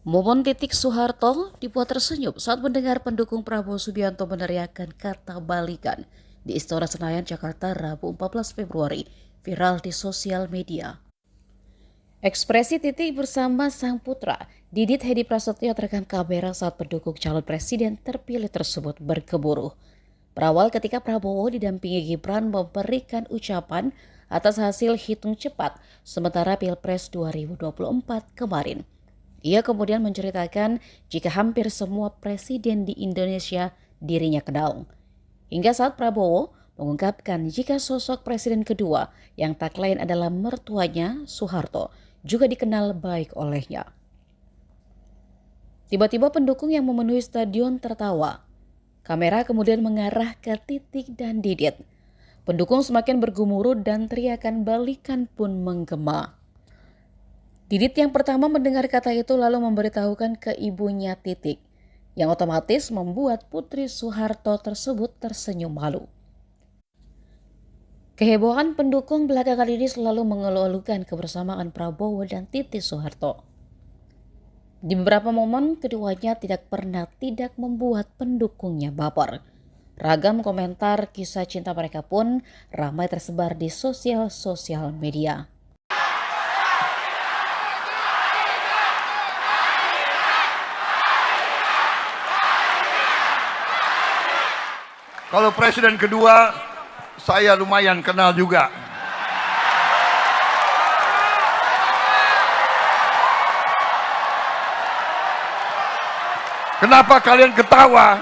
Momen titik Soeharto dibuat tersenyum saat mendengar pendukung Prabowo Subianto meneriakkan kata balikan di Istora Senayan, Jakarta, Rabu 14 Februari, viral di sosial media. Ekspresi Titik bersama sang putra, Didit Hedi Prasetyo terekam kamera saat pendukung calon presiden terpilih tersebut bergemuruh. Berawal ketika Prabowo didampingi Gibran memberikan ucapan atas hasil hitung cepat sementara Pilpres 2024 kemarin. Ia kemudian menceritakan jika hampir semua presiden di Indonesia dirinya kenal. Hingga saat Prabowo mengungkapkan jika sosok presiden kedua yang tak lain adalah mertuanya Soeharto juga dikenal baik olehnya. Tiba-tiba pendukung yang memenuhi stadion tertawa. Kamera kemudian mengarah ke Titik dan Didit. Pendukung semakin bergumuruh dan teriakan balikan pun menggema. Didit yang pertama mendengar kata itu lalu memberitahukan ke ibunya Titik, yang otomatis membuat putri Soeharto tersebut tersenyum malu. Kehebohan pendukung belakangan ini selalu mengeluh-elukan kebersamaan Prabowo dan Titik Soeharto. Di beberapa momen, keduanya tidak pernah tidak membuat pendukungnya baper. Ragam komentar kisah cinta mereka pun ramai tersebar di sosial media. Kalau presiden kedua, saya lumayan kenal juga. Kenapa kalian ketawa?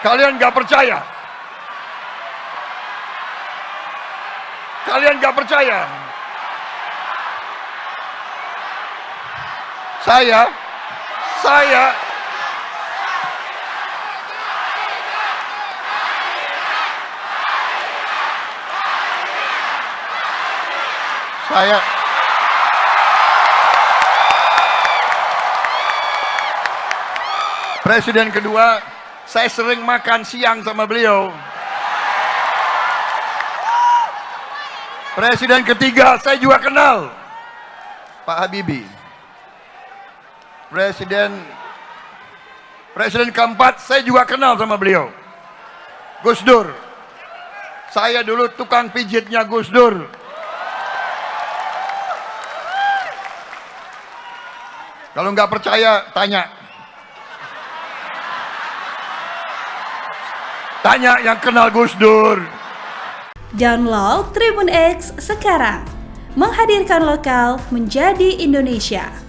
Kalian gak percaya? Kalian gak percaya? Saya presiden kedua, saya sering makan siang sama beliau. Presiden ketiga, saya juga kenal Pak Habibie. Presiden keempat, saya juga kenal sama beliau. Gus Dur. Saya dulu tukang pijitnya Gus Dur. Kalau nggak percaya, tanya. Tanya yang kenal Gus Dur. Download Tribun X sekarang. Menghadirkan lokal menjadi Indonesia.